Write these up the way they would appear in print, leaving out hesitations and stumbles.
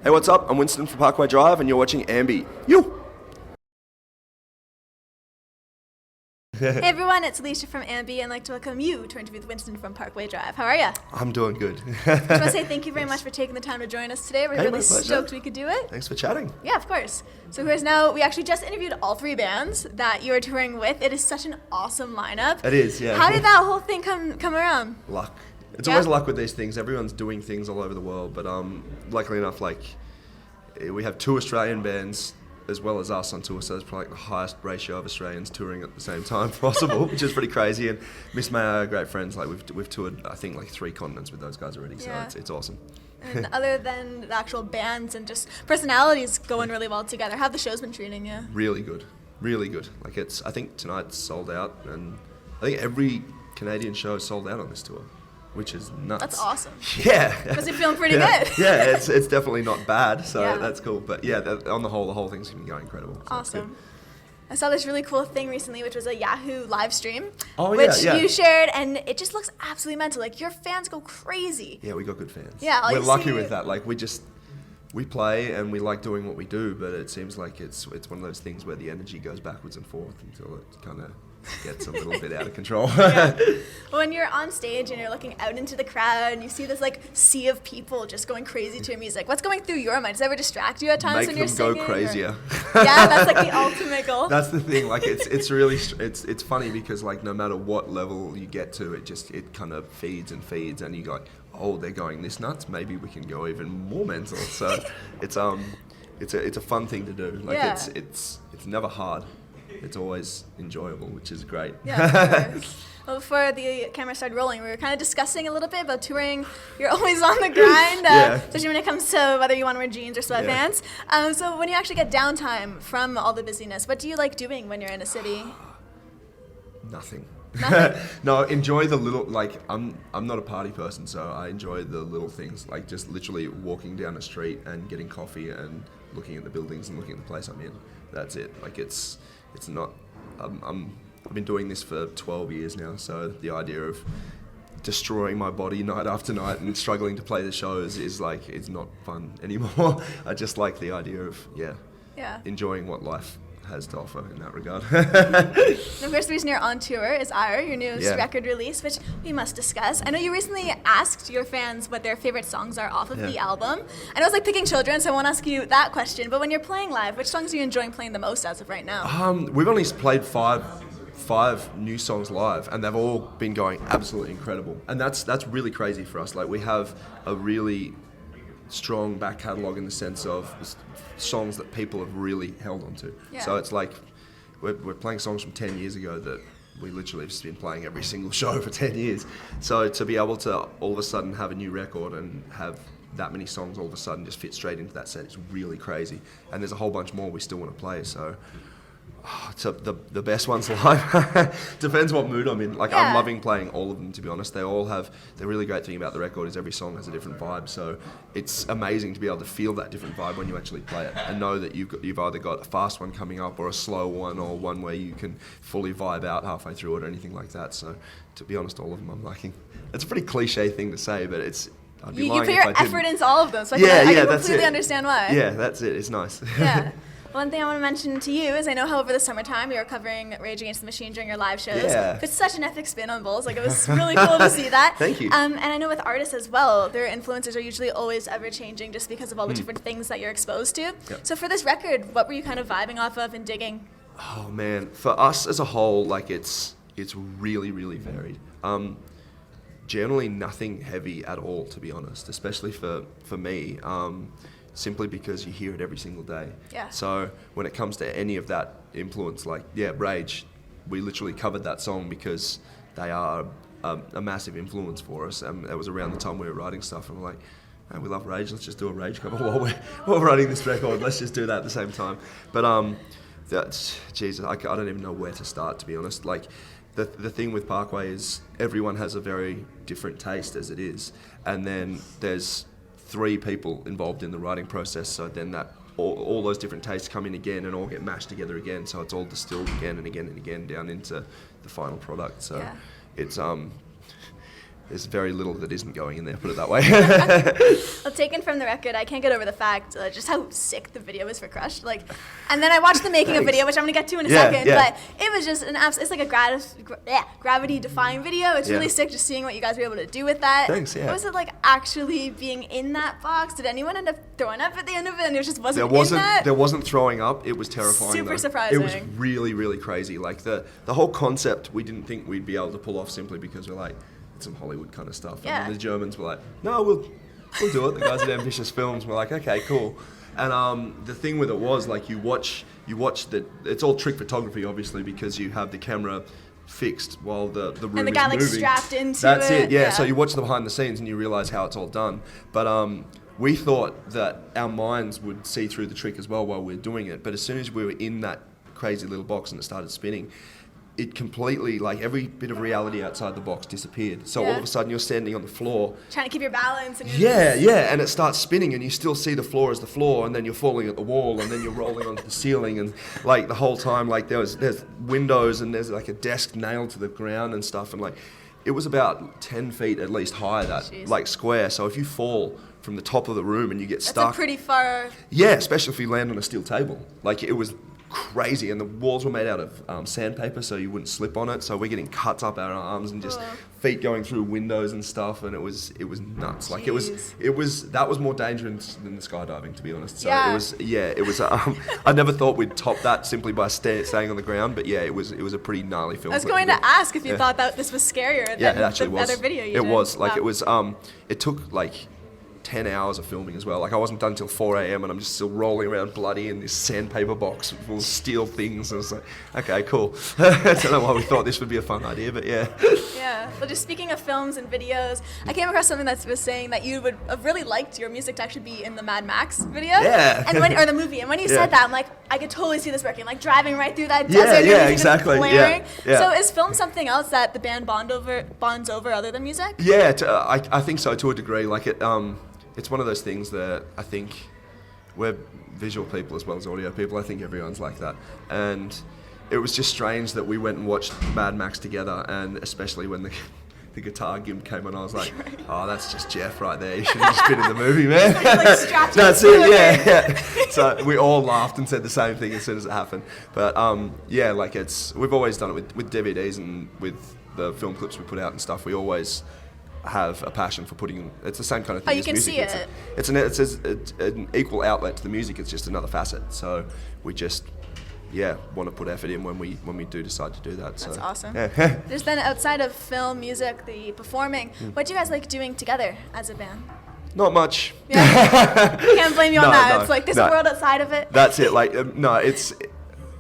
Hey, what's up? I'm Winston from Parkway Drive, and you're watching AMBY. You. Hey everyone, it's Alicia from AMBY, and I'd like to welcome you to interview with Winston from Parkway Drive. How are you? I'm doing good. I just want to say thank you very much for taking the time to join us today. We're really stoked we could do it. Thanks for chatting. Yeah, of course. So here's now, we actually just interviewed all three bands that you are touring with. It is such an awesome lineup. It is, yeah. How did that whole thing come around? Luck. It's always luck with these things. Everyone's doing things all over the world, but luckily enough, we have two Australian bands as well as us on tour, so it's probably the highest ratio of Australians touring at the same time possible, which is pretty crazy. And Miss May are great friends. We've toured, I think, 3 continents with those guys already, so it's awesome. And other than the actual bands and just personalities going really well together, how have the shows been treating you? Really good, really good. I think tonight's sold out, and I think every Canadian show is sold out on this tour, which is nuts. That's awesome. Yeah. Must be feeling pretty good. Yeah, it's definitely not bad, so that's cool. But yeah, on the whole thing's been going incredible. So awesome. I saw this really cool thing recently, which was a Yahoo live stream, which you shared, and it just looks absolutely mental. Like, your fans go crazy. Yeah, we got good fans. Yeah, we're lucky with that. We play and we like doing what we do, but it seems like it's one of those things where the energy goes backwards and forth until it kind of gets a little bit out of control. Yeah. When you're on stage and you're looking out into the crowd and you see this sea of people just going crazy to your music, what's going through your mind? Does it ever distract you at times when you're singing? Make them go crazier. Yeah, that's the ultimate goal. That's the thing. It's really it's funny because no matter what level you get to, it kind of feeds and you go oh, they're going this nuts. Maybe we can go even more mental. So it's a fun thing to do. It's never hard. It's always enjoyable, which is great. Yeah. Well, before the camera started rolling, we were kind of discussing a little bit about touring. You're always on the grind, especially when it comes to whether you want to wear jeans or sweatpants. So when you actually get downtime from all the busyness, what do you like doing when you're in a city? Nothing. Nothing? No, enjoy the little, I'm not a party person, so I enjoy the little things, just literally walking down the street and getting coffee and looking at the buildings and looking at the place I'm in. That's it. It's not, I've been doing this for 12 years now, so the idea of destroying my body night after night and struggling to play the shows is it's not fun anymore. I just like the idea of, enjoying what life has to offer in that regard. And of course, the reason you're on tour is Ire, your newest record release, which we must discuss. I know you recently asked your fans what their favorite songs are off of the album. I know it's picking children, so I won't ask you that question, but when you're playing live, which songs are you enjoying playing the most as of right now? We've only played five new songs live, and they've all been going absolutely incredible. And that's really crazy for us. We have a really strong back catalogue in the sense of songs that people have really held onto. Yeah. So it's we're playing songs from 10 years ago that we literally have just been playing every single show for 10 years. So to be able to all of a sudden have a new record and have that many songs all of a sudden just fit straight into that set is really crazy. And there's a whole bunch more we still want to play. So the best ones live. Depends what mood I'm in. I'm loving playing all of them, to be honest. They all have, the really great thing about the record is every song has a different vibe, so it's amazing to be able to feel that different vibe when you actually play it and know that you've either got a fast one coming up or a slow one or one where you can fully vibe out halfway through it or anything like that. So to be honest, all of them I'm liking. It's a pretty cliche thing to say, but I'd be lying if I didn't. You put your effort into all of them, so I can completely understand why. Yeah, that's it. It's nice. Yeah. One thing I want to mention to you is I know how over the summertime you were covering Rage Against the Machine during your live shows. Yeah. It's such an epic spin on Bulls. It was really cool to see that. Thank you. And I know with artists as well, their influences are usually always ever-changing just because of all the different things that you're exposed to. Yep. So for this record, what were you kind of vibing off of and digging? Oh, man. For us as a whole, it's really, really varied. Generally nothing heavy at all, to be honest, especially for me. Simply because you hear it every single day. Yeah. So when it comes to any of that influence, Rage, we literally covered that song because they are a massive influence for us. And it was around the time we were writing stuff, and we're like, hey, we love Rage, let's just do a Rage cover while we're writing this record. Let's just do that at the same time. But that's, Jesus, I don't even know where to start, to be honest. The thing with Parkway is everyone has a very different taste as it is. And then there's 3 people involved in the writing process, so then that all those different tastes come in again and all get mashed together again, so it's all distilled again and again and again down into the final product. So it's there's very little that isn't going in there, put it that way. Well, taken from the record, I can't get over the fact just how sick the video is for Crush. Like, and then I watched the making of video, which I'm gonna get to in a second. But it was just an it's like a gravity-defying video. It's really sick just seeing what you guys were able to do with that. Thanks. Yeah. What was it like actually being in that box? Did anyone end up throwing up at the end of it, and it just wasn't in that? There wasn't throwing up. It was terrifying. Super surprising. It was really, really crazy. Like the whole concept, we didn't think we'd be able to pull off simply because we're like, it's some Hollywood kind of stuff. Yeah. And the Germans were like, no, we'll do it. The guys at Ambitious Films were like, okay, cool. And the thing with it was like you watch that it's all trick photography, obviously, because you have the camera fixed while the room is moving. And the guy like strapped into That's it. Yeah. So you watch the behind the scenes and you realize how it's all done. But we thought that our minds would see through the trick as well while we were doing it. But as soon as we were in that crazy little box and it started spinning, it completely, like every bit of reality outside the box disappeared. So all of a sudden you're standing on the floor. Trying to keep your balance. And and it starts spinning and you still see the floor as the floor, and then you're falling at the wall, and then you're rolling onto the ceiling, and like the whole time like there's windows and there's like a desk nailed to the ground and stuff, and like it was about 10 feet at least high, that like square. So if you fall from the top of the room and you get stuck. That's a pretty far. Yeah, especially if you land on a steel table. Like it was crazy, and the walls were made out of sandpaper so you wouldn't slip on it, so we're getting cuts up our arms and just feet going through windows and stuff, and it was nuts. Like it was that was more dangerous than the skydiving, to be honest. So it was I never thought we'd top that simply by staying on the ground, but it was a pretty gnarly film. I was going to ask if you thought that this was scarier than the other video you did. It was like it was it took like 10 hours of filming as well. Like I wasn't done until 4 a.m. and I'm just still rolling around bloody in this sandpaper box full of steel things. And I was like, okay, cool. I don't know why we thought this would be a fun idea, but yeah. Yeah. Well, just speaking of films and videos, I came across something that was saying that you would have really liked your music to actually be in the Mad Max video. Yeah. Or the movie. And when you said that, I'm like, I could totally see this working. Like driving right through that desert. Yeah, exactly. Yeah. So is film something else that the band bonds over other than music? Yeah, I think so to a degree. Like it's one of those things that I think we're visual people as well as audio people. I think everyone's like that. And it was just strange that we went and watched Mad Max together, and especially when the guitar gimp came on, I was like, oh, that's just Jeff right there. You should have just been in the movie, man. That's it, yeah. So we all laughed and said the same thing as soon as it happened. But like we've always done it with DVDs and with the film clips we put out and stuff. We always have a passion for putting. It's the same kind of thing. Oh, you can music. see it. It's an equal outlet to the music. It's just another facet. So we just want to put effort in when we do decide to do that. That's so awesome. Yeah. Just then, outside of film, music, the performing, what do you guys like doing together as a band? Not much. Yeah. Can't blame you on that. No, it's like there's a world outside of it. That's it. Like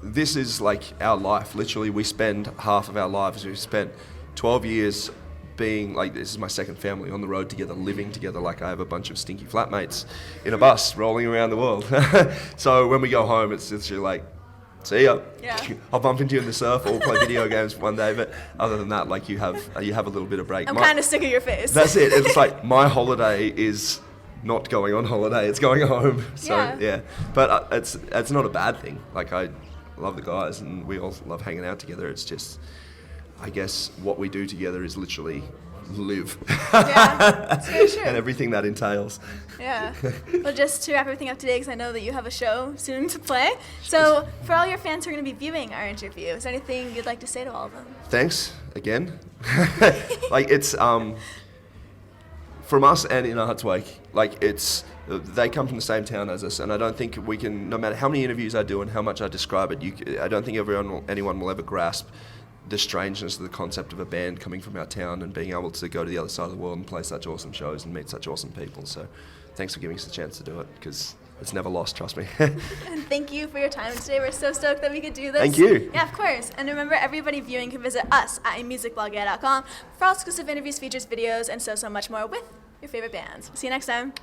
this is like our life. Literally, we spend half of our lives. We've spent 12 years being like, this is my second family, on the road together, living together. Like I have a bunch of stinky flatmates in a bus rolling around the world. So when we go home, it's literally like, see ya. Yeah. I'll bump into you in the surf, or we'll play video games one day. But other than that, like you have a little bit of break. I'm kind of sick of your face. That's it. It's like my holiday is not going on holiday; it's going home. So but it's not a bad thing. Like I love the guys, and we all love hanging out together. It's just, I guess what we do together is literally live. Yeah, that's very true. And everything that entails. Yeah. Well, just to wrap everything up today, because I know that you have a show soon to play. So for all your fans who are going to be viewing our interview, is there anything you'd like to say to all of them? Thanks again. Like it's from us and In a Hut's Wake. Like they come from the same town as us, and I don't think we can, no matter how many interviews I do and how much I describe it, I don't think anyone will ever grasp the strangeness of the concept of a band coming from our town and being able to go to the other side of the world and play such awesome shows and meet such awesome people. So thanks for giving us a chance to do it, because it's never lost, trust me. And thank you for your time today. We're so stoked that we could do this. Thank you. Yeah, of course. And remember, everybody viewing can visit us at musicblogger.com for all exclusive interviews, features, videos, and so much more with your favorite bands. See you next time.